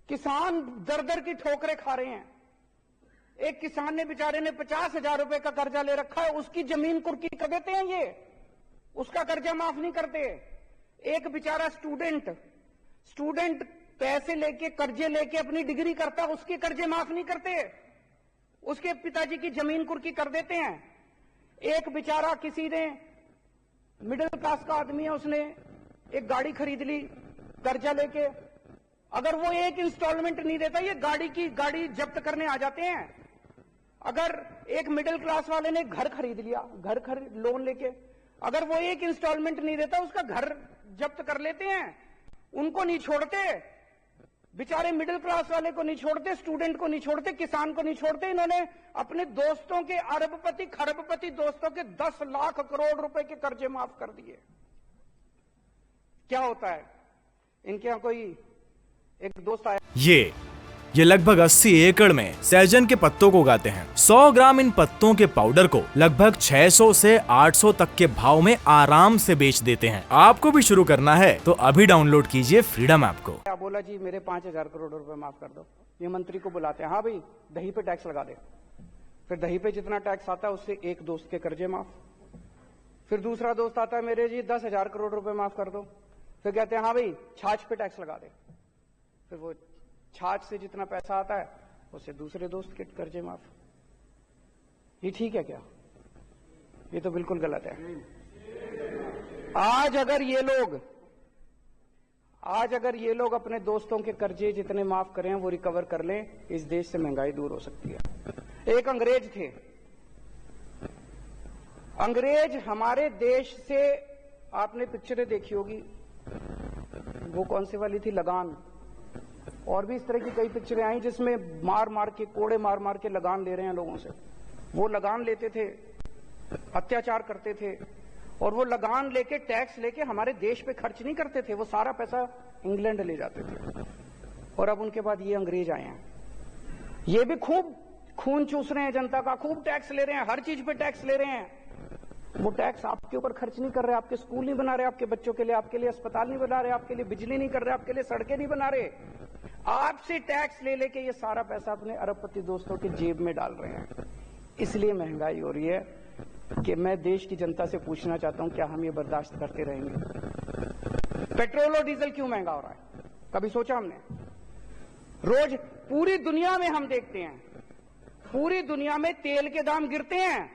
किसान दर दर की ठोकरें खा रहे हैं। एक किसान ने बेचारे ने 50,000 रुपए का कर्जा ले रखा है, उसकी जमीन कुर्की कर देते हैं ये, उसका कर्जा माफ नहीं करते। एक बेचारा स्टूडेंट पैसे लेके कर्जे लेके अपनी डिग्री करता है, उसके कर्जे माफ नहीं करते, उसके पिताजी की जमीन कुर्की कर देते हैं। एक बेचारा किसी ने मिडिल क्लास का आदमी है, उसने एक गाड़ी खरीद ली कर्जा लेके, अगर वो एक इंस्टॉलमेंट नहीं देता ये गाड़ी जब्त करने आ जाते हैं। अगर एक मिडिल क्लास वाले ने घर खरीद लिया, लोन लेके, अगर वो एक इंस्टॉलमेंट नहीं देता उसका घर जब्त कर लेते हैं। उनको नहीं छोड़ते, बेचारे मिडिल क्लास वाले को नहीं छोड़ते, स्टूडेंट को नहीं छोड़ते, किसान को नहीं छोड़ते। इन्होंने अपने दोस्तों के अरबपति खरबपति दोस्तों के 10 लाख करोड़ रुपए के कर्जे माफ कर दिए। क्या होता है इनके यहां, कोई एक दोस्त आया, ये लगभग 80 एकड़ में सहजन के पत्तों को उगाते हैं। 100 ग्राम इन पत्तों के पाउडर को लगभग 600 से 800 तक के भाव में आराम से बेच देते हैं। आपको भी शुरू करना है तो अभी डाउनलोड कीजिए फ्रीडम ऐप को। क्या बोला जी, मेरे 5,000 करोड़ रुपए माफ कर दो। ये मंत्री को बुलाते हैं, हाँ भाई दही पे टैक्स लगा दे। फिर दही पे जितना टैक्स आता है उससे एक दोस्त के कर्जे माफ। फिर दूसरा दोस्त आता है, मेरे जी 10,000 करोड़ रुपए माफ कर दो। फिर कहते हैं हाँ भाई छाछ पे टैक्स लगा दे। फिर वो छाछ से जितना पैसा आता है उससे दूसरे दोस्त के कर्जे माफ। ये ठीक है क्या? ये तो बिल्कुल गलत है। आज अगर ये लोग अपने दोस्तों के कर्जे जितने माफ करें वो रिकवर कर लें, इस देश से महंगाई दूर हो सकती है। एक अंग्रेज थे, अंग्रेज हमारे देश से, आपने पिक्चरें देखी होगी, वो कौन सी वाली थी, लगान, और भी इस तरह की कई पिक्चरें आई जिसमें कोड़े मार मार के लगान ले रहे हैं लोगों से। वो लगान लेते थे, अत्याचार करते थे, और वो लगान लेके टैक्स लेके हमारे देश पे खर्च नहीं करते थे, वो सारा पैसा इंग्लैंड ले जाते थे। और अब उनके बाद ये अंग्रेज आए हैं, ये भी खूब खून चूस रहे हैं जनता का, खूब टैक्स ले रहे हैं, हर चीज पे टैक्स ले रहे हैं। वो टैक्स आपके ऊपर खर्च नहीं कर रहे, आपके स्कूल नहीं बना रहे आपके बच्चों के लिए, आपके लिए अस्पताल नहीं बना रहे, आपके लिए बिजली नहीं कर रहे, आपके लिए सड़कें नहीं बना रहे। आपसे टैक्स ले लेके ये सारा पैसा अपने अरबपति दोस्तों के जेब में डाल रहे हैं। इसलिए महंगाई हो रही है कि मैं देश की जनता से पूछना चाहता हूं, क्या हम ये बर्दाश्त करते रहेंगे? पेट्रोल और डीजल क्यों महंगा हो रहा है? कभी सोचा हमने? रोज पूरी दुनिया में हम देखते हैं, पूरी दुनिया में तेल के दाम गिरते हैं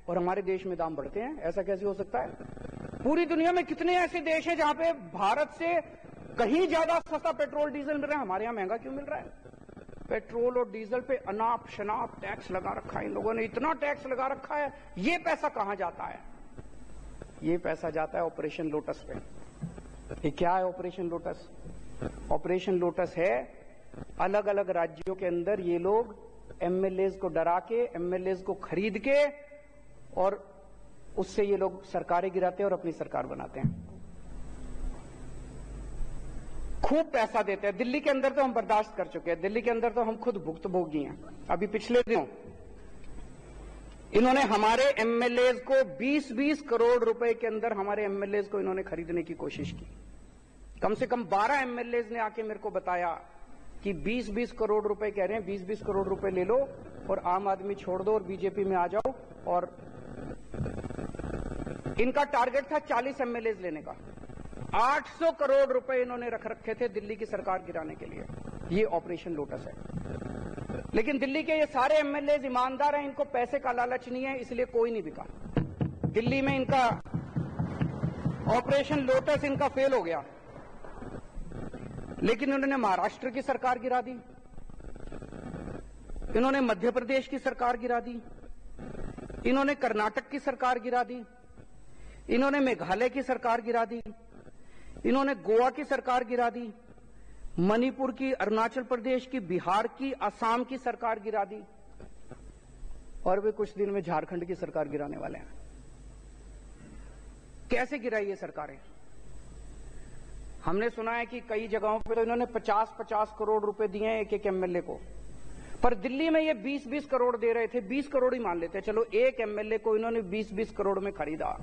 और हमारे देश में दाम बढ़ते हैं। ऐसा कैसे हो सकता है? पूरी दुनिया में कितने ऐसे देश हैं जहां पे भारत से कहीं ज्यादा सस्ता पेट्रोल डीजल मिल रहा है, हमारे यहां महंगा क्यों मिल रहा है? पेट्रोल और डीजल पे अनाप शनाप टैक्स लगा रखा है इन लोगों ने, इतना टैक्स लगा रखा है। ये पैसा कहां जाता है? ये पैसा जाता है ऑपरेशन लोटस पे। ये क्या है ऑपरेशन लोटस? ऑपरेशन लोटस है, अलग अलग राज्यों के अंदर ये लोग एमएलएज को डरा के, एमएलएज को खरीद के, और उससे ये लोग सरकारें गिराते हैं और अपनी सरकार बनाते हैं। खूब पैसा देते हैं। दिल्ली के अंदर तो हम बर्दाश्त कर चुके हैं, दिल्ली के अंदर तो हम खुद भुक्तभोगी हैं। अभी पिछले दिनों इन्होंने हमारे एमएलएज को 20-20 करोड़ रुपए के अंदर हमारे एमएलएज को इन्होंने खरीदने की कोशिश की। कम से कम 12 एमएलएज ने आके मेरे को बताया कि 20-20 करोड़ रुपए कह रहे हैं, 20-20 करोड़ रुपए ले लो और आम आदमी छोड़ दो और बीजेपी में आ जाओ। और इनका टारगेट था 40 एमएलएज लेने का। 800 करोड़ रुपए इन्होंने रख रखे थे दिल्ली की सरकार गिराने के लिए। ये ऑपरेशन लोटस है। लेकिन दिल्ली के ये सारे एमएलएज ईमानदार हैं, इनको पैसे का लालच नहीं है, इसलिए कोई नहीं बिका। दिल्ली में इनका ऑपरेशन लोटस इनका फेल हो गया। लेकिन इन्होंने महाराष्ट्र की सरकार गिरा दी, इन्होंने मध्य प्रदेश की सरकार गिरा दी, इन्होंने कर्नाटक की सरकार गिरा दी, इन्होंने मेघालय की सरकार गिरा दी, इन्होंने गोवा की सरकार गिरा दी, मणिपुर की, अरुणाचल प्रदेश की, बिहार की, असम की सरकार गिरा दी, और वे कुछ दिन में झारखंड की सरकार गिराने वाले हैं। कैसे गिराई ये सरकारें? हमने सुना है कि कई जगहों पे तो इन्होंने 50-50 करोड़ रुपए दिए हैं एक एमएलए को, पर दिल्ली में ये 20-20 करोड़ दे रहे थे। 20 करोड़ ही मान लेते, चलो एक एमएलए को इन्होंने 20-20 करोड़ में खरीदा,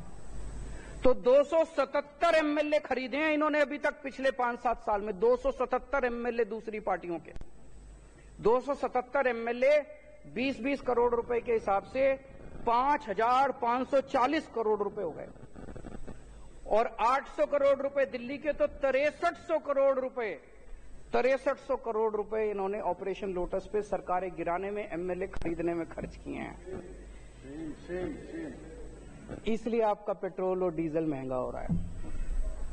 तो 277 एमएलए खरीदे हैं इन्होंने अभी तक पिछले 5-7 साल में। 277 एमएलए दूसरी पार्टियों के, 277 एमएलए 20-20 करोड़ रुपए के हिसाब से 5,540 करोड़ रुपए हो गए। और 800 करोड़ रुपए दिल्ली के, तो 6300 करोड़ रुपए 6300 करोड़ रुपए इन्होंने ऑपरेशन लोटस पे सरकारें गिराने में, एमएलए खरीदने में खर्च किए हैं। इसलिए आपका पेट्रोल और डीजल महंगा हो रहा है।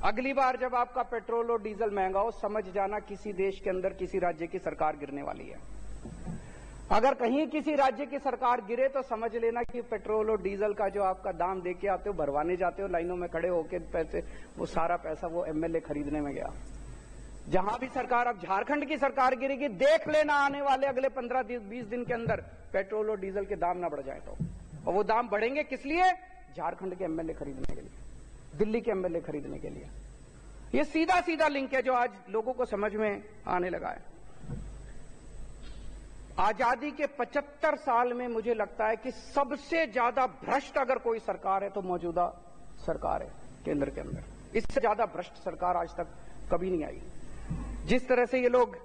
अगली बार जब आपका पेट्रोल और डीजल महंगा हो, समझ जाना किसी देश के अंदर किसी राज्य की सरकार गिरने वाली है। अगर कहीं किसी राज्य की सरकार गिरे तो समझ लेना कि पेट्रोल और डीजल का जो आपका दाम दे के आते हो, भरवाने जाते हो लाइनों में खड़े होकर पैसे, वो सारा पैसा वो एमएलए खरीदने में गया। जहां भी सरकार, अब झारखंड की सरकार गिरेगी, देख लेना आने वाले अगले 15-20 दिन के अंदर पेट्रोल और डीजल के दाम ना बढ़ जाए तो। और वो दाम बढ़ेंगे किस लिए? झारखंड के एमएलए खरीदने के लिए, दिल्ली के एमएलए खरीदने के लिए। ये सीधा सीधा लिंक है जो आज लोगों को समझ में आने लगा है। आजादी के 75 साल में मुझे लगता है कि सबसे ज्यादा भ्रष्ट अगर कोई सरकार है तो मौजूदा सरकार है केंद्र के अंदर। इससे ज्यादा भ्रष्ट सरकार आज तक कभी नहीं आई। जिस तरह से ये लोग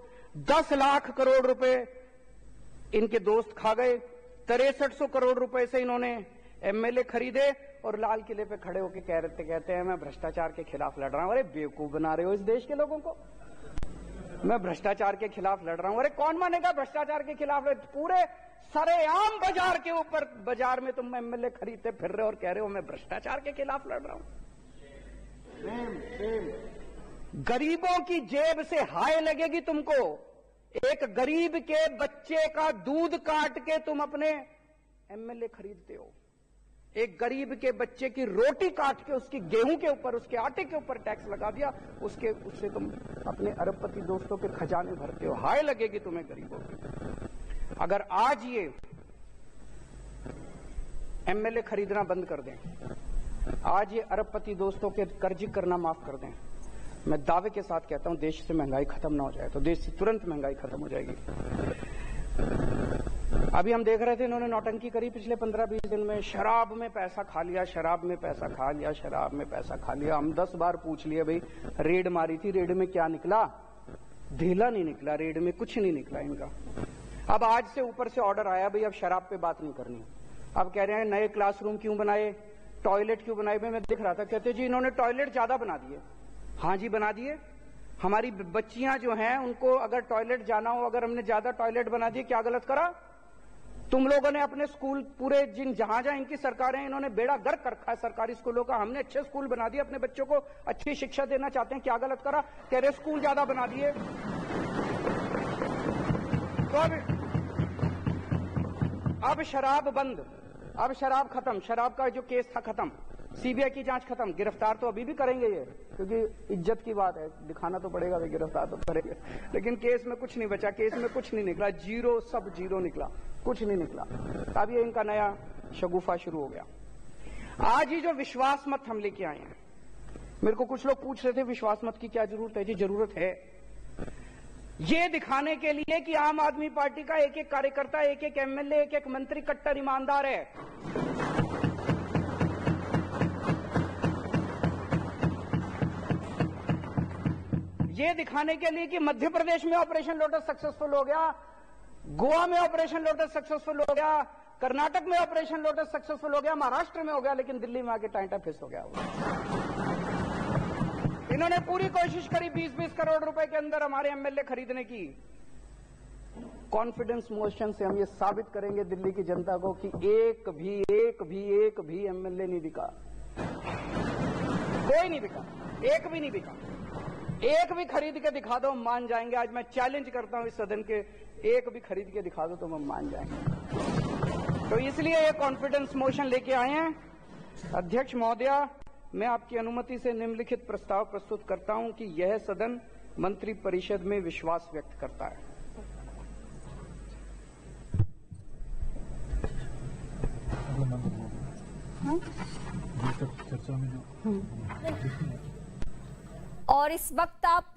10 लाख करोड़ रुपए इनके दोस्त खा गए, 6300 करोड़ रुपए से इन्होंने एमएलए खरीदे और लाल किले पे खड़े होकर कहते हैं मैं भ्रष्टाचार के खिलाफ लड़ रहा हूं। अरे बेवकूफ बना रहे हो इस देश के लोगों को। मैं भ्रष्टाचार के खिलाफ लड़ रहा हूं। अरे कौन मानेगा भ्रष्टाचार के खिलाफ? पूरे सरेआम बाजार के ऊपर, बाजार में तुम एमएलए खरीदते फिर रहे हो और कह रहे हो मैं भ्रष्टाचार के खिलाफ लड़ रहा हूं। गरीबों की जेब से हाय लगेगी तुमको। एक गरीब के बच्चे का दूध काट के तुम अपने एमएलए खरीदते हो। एक गरीब के बच्चे की रोटी काट के उसकी गेहूं के ऊपर, उसके आटे के ऊपर टैक्स लगा दिया, उससे तुम अपने अरबपति दोस्तों के खजाने भरते हो। हाय लगेगी तुम्हें गरीबों की। अगर आज ये एमएलए खरीदना बंद कर दें, आज ये अरबपति दोस्तों के कर्ज करना माफ कर दें, मैं दावे के साथ कहता हूं देश से महंगाई खत्म ना हो जाए तो देश से तुरंत महंगाई खत्म हो जाएगी। अभी हम देख रहे थे इन्होंने नौटंकी करी पिछले 15-20 दिन में। शराब में पैसा खा लिया, शराब में पैसा खा लिया, शराब में पैसा खा लिया। हम 10 बार पूछ लिए भाई रेड मारी थी, रेड में क्या निकला? ढीला नहीं निकला, रेड में कुछ नहीं निकला इनका। अब आज से ऊपर से ऑर्डर आया भाई अब शराब पे बात नहीं करनी। अब कह रहे हैं नए क्लासरूम क्यों बनाए, टॉयलेट क्यों बनाए। मैं देख रहा था, कहते जी इन्होंने टॉयलेट ज्यादा बना दिए। हाँ जी बना दिए। हमारी बच्चियां जो हैं उनको अगर टॉयलेट जाना हो, अगर हमने ज्यादा टॉयलेट बना दिए, क्या गलत करा? तुम लोगों ने अपने स्कूल पूरे जहां जहां इनकी सरकारें, इन्होंने बेड़ा गर्क कर रखा है सरकारी स्कूलों का। हमने अच्छे स्कूल बना दिए, अपने बच्चों को अच्छी शिक्षा देना चाहते हैं, क्या गलत करा? कह रहे स्कूल ज्यादा बना दिए। तो अब शराब बंद, अब शराब खत्म, शराब का जो केस था खत्म, सीबीआई की जांच खत्म। गिरफ्तार तो अभी भी करेंगे ये, क्योंकि इज्जत की बात है, दिखाना तो पड़ेगा भाई, गिरफ्तार तो करेंगे। लेकिन केस में कुछ नहीं बचा, केस में कुछ नहीं निकला, जीरो, सब जीरो निकला, कुछ नहीं निकला। अब ये इनका नया शगुफा शुरू हो गया। आज ही जो विश्वास मत हम लेके आए हैं, मेरे को कुछ लोग पूछ रहे थे विश्वास मत की क्या जरूरत है? जी जरूरत है, ये दिखाने के लिए कि आम आदमी पार्टी का एक एक कार्यकर्ता, एक एक एमएलए, एक एक मंत्री कट्टर ईमानदार है। ये दिखाने के लिए कि मध्य प्रदेश में ऑपरेशन लोटस सक्सेसफुल हो गया, गोवा में ऑपरेशन लोटस सक्सेसफुल हो गया, कर्नाटक में ऑपरेशन लोटस सक्सेसफुल हो गया, महाराष्ट्र में हो गया, लेकिन दिल्ली में आके टाइटा फिस हो गया। इन्होंने पूरी कोशिश करी 20-20 करोड़ रुपए के अंदर हमारे एमएलए खरीदने की। कॉन्फिडेंस मोशन से हम ये साबित करेंगे दिल्ली की जनता को कि एक भी एमएलए नहीं बिका, कोई नहीं बिका, एक भी नहीं बिका। एक भी खरीद के दिखा दो, हम मान जाएंगे। आज मैं चैलेंज करता हूं इस सदन के, एक भी खरीद के दिखा दो तो हम मान जाएंगे। तो इसलिए ये कॉन्फिडेंस मोशन लेके आए हैं। अध्यक्ष महोदया, मैं आपकी अनुमति से निम्नलिखित प्रस्ताव प्रस्तुत करता हूं कि यह सदन मंत्री परिषद में विश्वास व्यक्त करता है। और इस वक्त आप